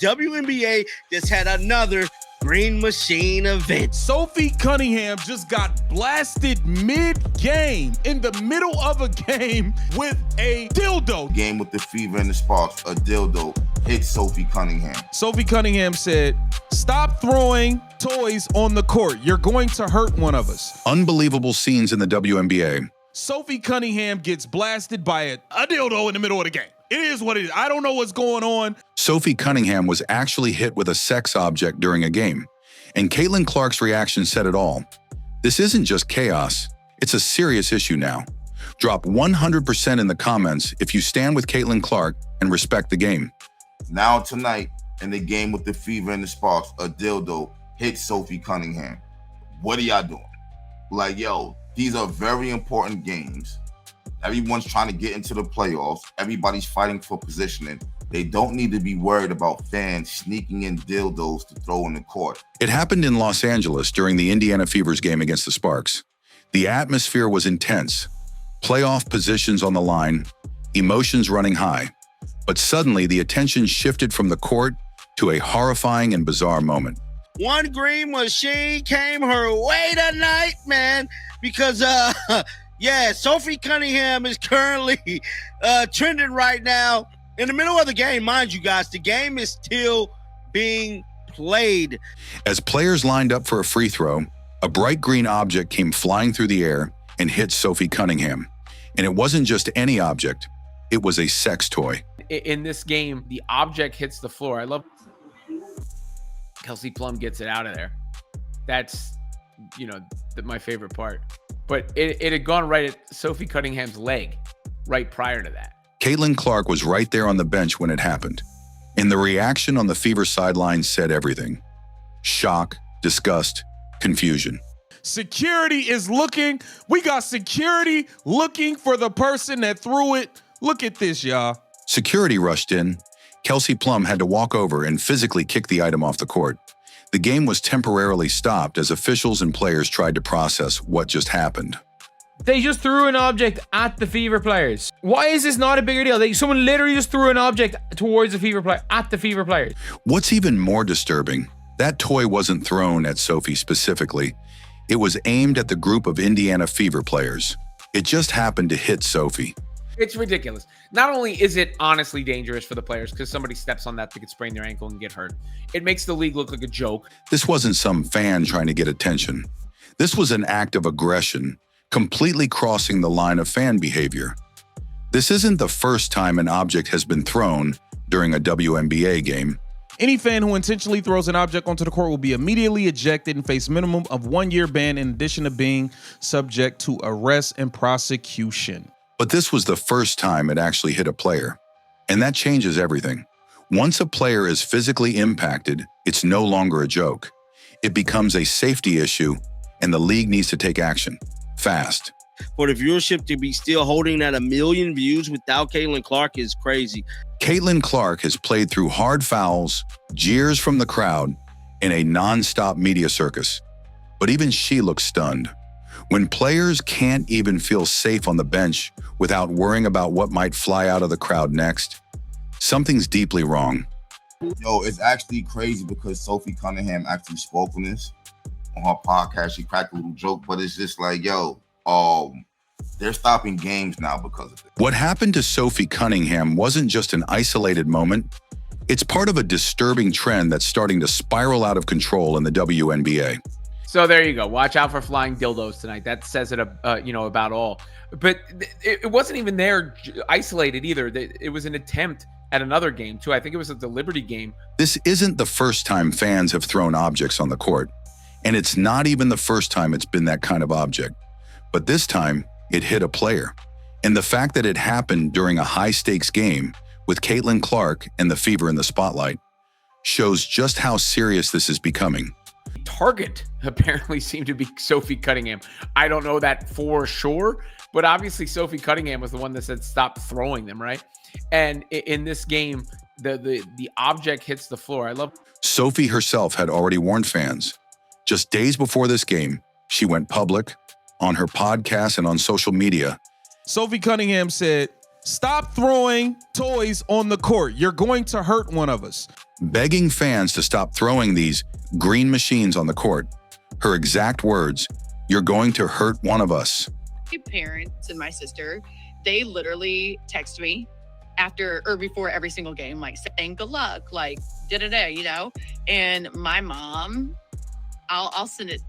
WNBA just had another Green Machine event. Sophie Cunningham just got blasted mid-game, in the middle of a game, with a dildo. Game with the Fever and the Sparks, a dildo hit Sophie Cunningham. Sophie Cunningham said, "Stop throwing toys on the court. You're going to hurt one of us." Unbelievable scenes in the WNBA. Sophie Cunningham gets blasted by a dildo in the middle of the game. It is what it is. I don't know what's going on. Sophie Cunningham was actually hit with a sex object during a game, and Caitlyn Clark's reaction said it all. This isn't just chaos, it's a serious issue now. Drop 100% in the comments if you stand with Caitlyn Clark and respect the game. Now tonight, in the game with the Fever and the Sparks, a dildo hit Sophie Cunningham. What are y'all doing? Like, yo, these are very important games. Everyone's trying to get into the playoffs. Everybody's fighting for positioning. They don't need to be worried about fans sneaking in dildos to throw in the court. It happened in Los Angeles during the Indiana Fever's game against the Sparks. The atmosphere was intense. Playoff positions on the line, emotions running high. But suddenly the attention shifted from the court to a horrifying and bizarre moment. One Green Machine came her way tonight, man, because yeah, Sophie Cunningham is currently trending right now in the middle of the game. Mind you guys, the game is still being played. As players lined up for a free throw, a bright green object came flying through the air and hit Sophie Cunningham. And it wasn't just any object, it was a sex toy. In this game, the object hits the floor. I love Kelsey Plum gets it out of there. That's, my favorite part. But it had gone right at Sophie Cunningham's leg right prior to that. Caitlyn Clark was right there on the bench when it happened. And the reaction on the Fever sideline said everything. Shock, disgust, confusion. Security is looking. We got security looking for the person that threw it. Look at this, y'all. Security rushed in. Kelsey Plum had to walk over and physically kick the item off the court. The game was temporarily stopped as officials and players tried to process what just happened. They just threw an object at the Fever players. Why is this not a bigger deal? Someone literally just threw an object towards the Fever player, at the Fever players. What's even more disturbing, that toy wasn't thrown at Sophie specifically. It was aimed at the group of Indiana Fever players. It just happened to hit Sophie. It's ridiculous. Not only is it honestly dangerous for the players because somebody steps on that, they could sprain their ankle and get hurt. It makes the league look like a joke. This wasn't some fan trying to get attention. This was an act of aggression, completely crossing the line of fan behavior. This isn't the first time an object has been thrown during a WNBA game. Any fan who intentionally throws an object onto the court will be immediately ejected and face minimum of 1 year ban in addition to being subject to arrest and prosecution. But this was the first time it actually hit a player. And that changes everything. Once a player is physically impacted, it's no longer a joke. It becomes a safety issue, and the league needs to take action. Fast. For the viewership to be still holding at 1 million views without Caitlyn Clark is crazy. Caitlyn Clark has played through hard fouls, jeers from the crowd, and a non-stop media circus. But even she looks stunned. When players can't even feel safe on the bench without worrying about what might fly out of the crowd next, something's deeply wrong. Yo, it's actually crazy because Sophie Cunningham actually spoke on this on her podcast. She cracked a little joke, but it's just like, yo, they're stopping games now because of it. What happened to Sophie Cunningham wasn't just an isolated moment. It's part of a disturbing trend that's starting to spiral out of control in the WNBA. So there you go. Watch out for flying dildos tonight. That says it, about all. But it wasn't even there isolated either. It was an attempt at another game too. I think it was at the Liberty game. This isn't the first time fans have thrown objects on the court. And it's not even the first time it's been that kind of object. But this time, it hit a player. And the fact that it happened during a high-stakes game with Caitlyn Clark and the Fever in the spotlight shows just how serious this is becoming. Target apparently seemed to be Sophie Cunningham. I don't know that for sure, but obviously Sophie Cunningham was the one that said stop throwing them, right? And in this game, the object hits the floor. I love Sophie herself had already warned fans. Just days before this game, she went public on her podcast and on social media. Sophie Cunningham said, Stop throwing toys on the court. You're going to hurt one of us. Begging fans to stop throwing these green machines on the court. Her exact words, "You're going to hurt one of us." My parents and my sister, they literally text me after or before every single game, like saying good luck, like da-da-da, you know? And my mom, I'll send it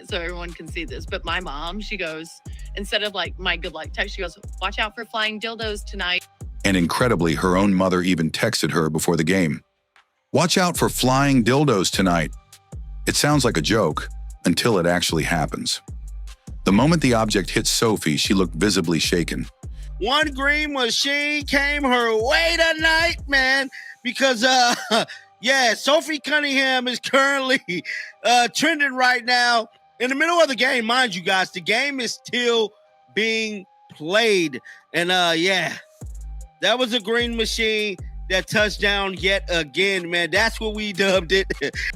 so everyone can see this. But my mom, she goes, instead of like my good luck text, she goes, "Watch out for flying dildos tonight." And incredibly, her own mother even texted her before the game. "Watch out for flying dildos tonight." It sounds like a joke until it actually happens. The moment the object hit Sophie, she looked visibly shaken. One green machine came her way tonight, man, because yeah, Sophie Cunningham is currently trending right now in the middle of the game. Mind you guys, the game is still being played. And yeah, that was a green machine that touchdown yet again, man. That's what we dubbed it.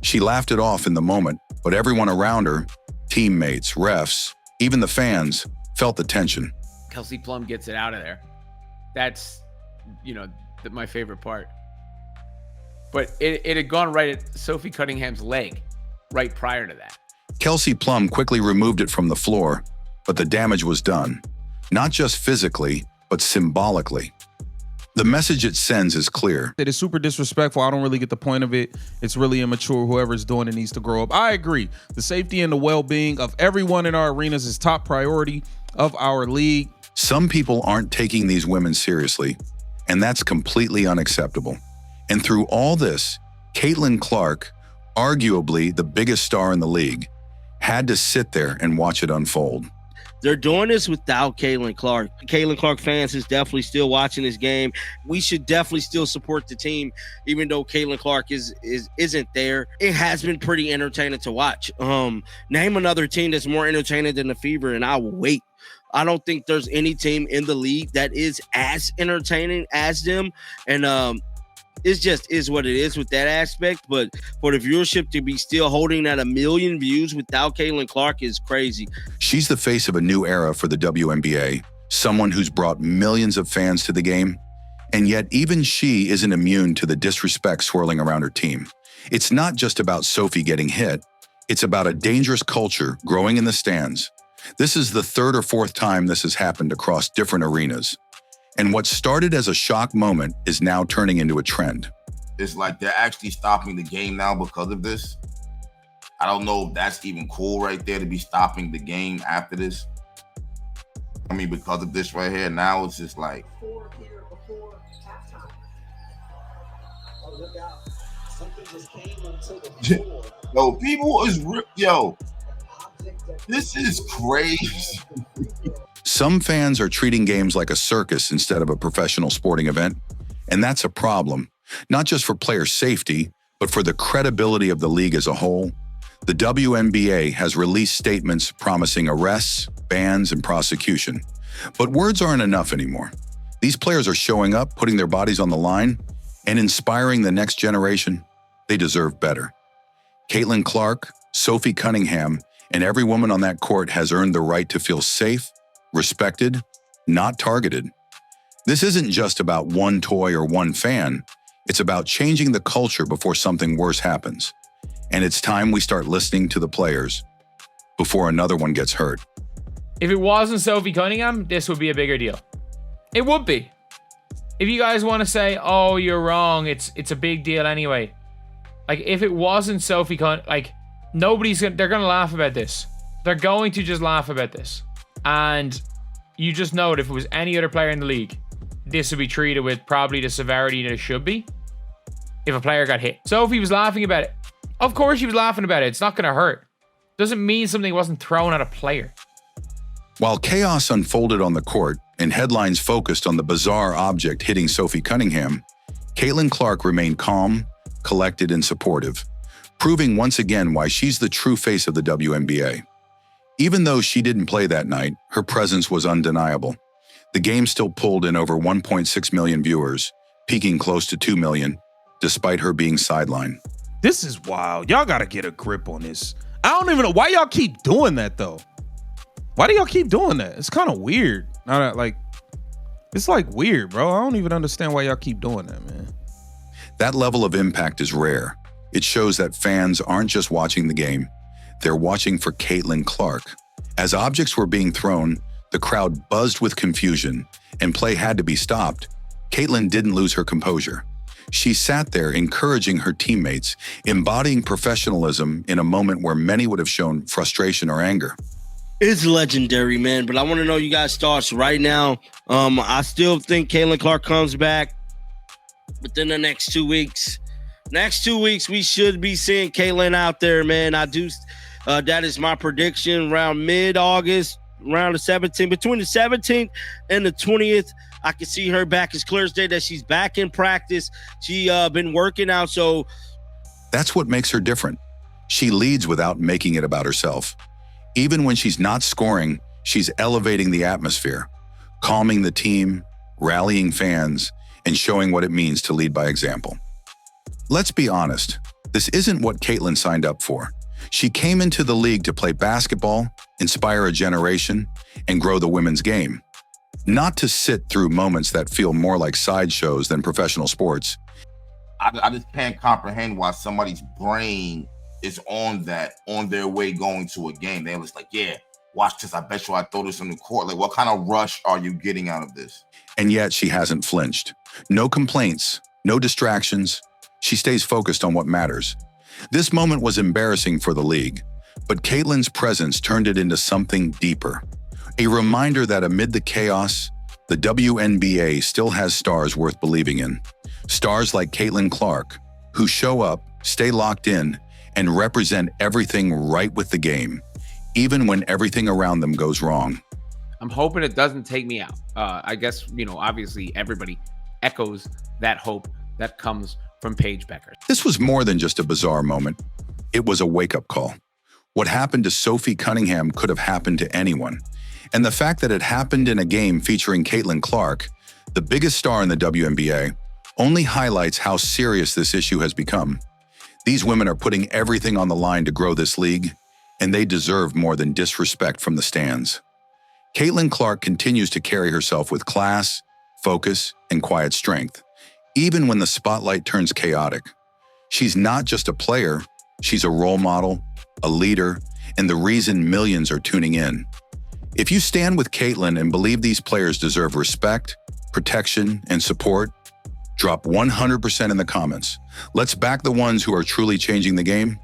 She laughed it off in the moment, but everyone around her, teammates, refs, even the fans, felt the tension. Kelsey Plum gets it out of there. That's, my favorite part. But it had gone right at Sophie Cunningham's leg right prior to that. Kelsey Plum quickly removed it from the floor, but the damage was done. Not just physically, but symbolically. The message it sends is clear. It is super disrespectful. I don't really get the point of it. It's really immature. Whoever's doing it needs to grow up. I agree. The safety and the well-being of everyone in our arenas is top priority of our league. Some people aren't taking these women seriously, and that's completely unacceptable. And through all this, Caitlyn Clark, arguably the biggest star in the league, had to sit there and watch it unfold. They're doing this without Caitlyn Clark. Caitlyn Clark fans is definitely still watching this game. We should definitely still support the team, even though Caitlyn Clark isn't there. It has been pretty entertaining to watch. Name another team that's more entertaining than the Fever, and I will wait. I don't think there's any team in the league that is as entertaining as them. And it just is what it is with that aspect. But for the viewership to be still holding at 1 million views without Caitlyn Clark is crazy. She's the face of a new era for the WNBA, someone who's brought millions of fans to the game. And yet even she isn't immune to the disrespect swirling around her team. It's not just about Sophie getting hit. It's about a dangerous culture growing in the stands. This is the third or fourth time this has happened across different arenas. And what started as a shock moment is now turning into a trend. It's like they're actually stopping the game now because of this. I don't know if that's even cool right there to be stopping the game after this. I mean, because of this right here, now it's just like. Before halftime. Oh, look out. Something just came onto the floor. Yo, people is yo. This is crazy. Some fans are treating games like a circus instead of a professional sporting event, and that's a problem, not just for player safety, but for the credibility of the league as a whole. The WNBA has released statements promising arrests, bans, and prosecution. But words aren't enough anymore. These players are showing up, putting their bodies on the line, and inspiring the next generation. They deserve better. Caitlyn Clark, Sophie Cunningham, and every woman on that court has earned the right to feel safe, respected, not targeted. This isn't just about one toy or one fan. It's about changing the culture before something worse happens. And it's time we start listening to the players before another one gets hurt. If it wasn't Sophie Cunningham, this would be a bigger deal. It would be. If you guys want to say, "Oh, you're wrong, it's a big deal anyway." Like, if it wasn't Sophie Cunningham, like, they're going to laugh about this. They're going to just laugh about this. And you just know that if it was any other player in the league, this would be treated with probably the severity that it should be if a player got hit. Sophie was laughing about it. Of course she was laughing about it. It's not going to hurt. Doesn't mean something wasn't thrown at a player. While chaos unfolded on the court and headlines focused on the bizarre object hitting Sophie Cunningham, Caitlyn Clark remained calm, collected, and supportive, proving once again why she's the true face of the WNBA. Even though she didn't play that night, her presence was undeniable. The game still pulled in over 1.6 million viewers, peaking close to 2 million, despite her being sidelined. This is wild. Y'all got to get a grip on this. I don't even know why y'all keep doing that, though. Why do y'all keep doing that? It's kind of weird. It's like weird, bro. I don't even understand why y'all keep doing that, man. That level of impact is rare. It shows that fans aren't just watching the game, they're watching for Caitlyn Clark. As objects were being thrown, the crowd buzzed with confusion, and play had to be stopped. Caitlyn didn't lose her composure. She sat there encouraging her teammates, embodying professionalism in a moment where many would have shown frustration or anger. It's legendary, man. But I want to know you guys' thoughts right now. I still think Caitlyn Clark comes back within the next 2 weeks. Next 2 weeks, we should be seeing Caitlyn out there, man. I do. That is my prediction around mid-August, around the 17th. Between the 17th and the 20th, I can see her back as clear as day that she's back in practice. She been working out, so. That's what makes her different. She leads without making it about herself. Even when she's not scoring, she's elevating the atmosphere, calming the team, rallying fans, and showing what it means to lead by example. Let's be honest, this isn't what Caitlyn signed up for. She came into the league to play basketball, inspire a generation, and grow the women's game. Not to sit through moments that feel more like sideshows than professional sports. I just can't comprehend why somebody's brain is on their way going to a game. They're just like, yeah, watch this. I bet you I throw this on the court. Like, what kind of rush are you getting out of this? And yet she hasn't flinched. No complaints, no distractions. She stays focused on what matters. This moment was embarrassing for the league, but Caitlyn's presence turned it into something deeper. A reminder that amid the chaos, the WNBA still has stars worth believing in. Stars like Caitlyn Clark, who show up, stay locked in, and represent everything right with the game, even when everything around them goes wrong. I'm hoping it doesn't take me out. I guess, obviously everybody echoes that hope that comes from Paige Becker. This was more than just a bizarre moment. It was a wake-up call. What happened to Sophie Cunningham could have happened to anyone. And the fact that it happened in a game featuring Caitlyn Clark, the biggest star in the WNBA, only highlights how serious this issue has become. These women are putting everything on the line to grow this league, and they deserve more than disrespect from the stands. Caitlyn Clark continues to carry herself with class, focus, and quiet strength, even when the spotlight turns chaotic. She's not just a player, she's a role model, a leader, and the reason millions are tuning in. If you stand with Caitlyn and believe these players deserve respect, protection, and support, drop 100% in the comments. Let's back the ones who are truly changing the game.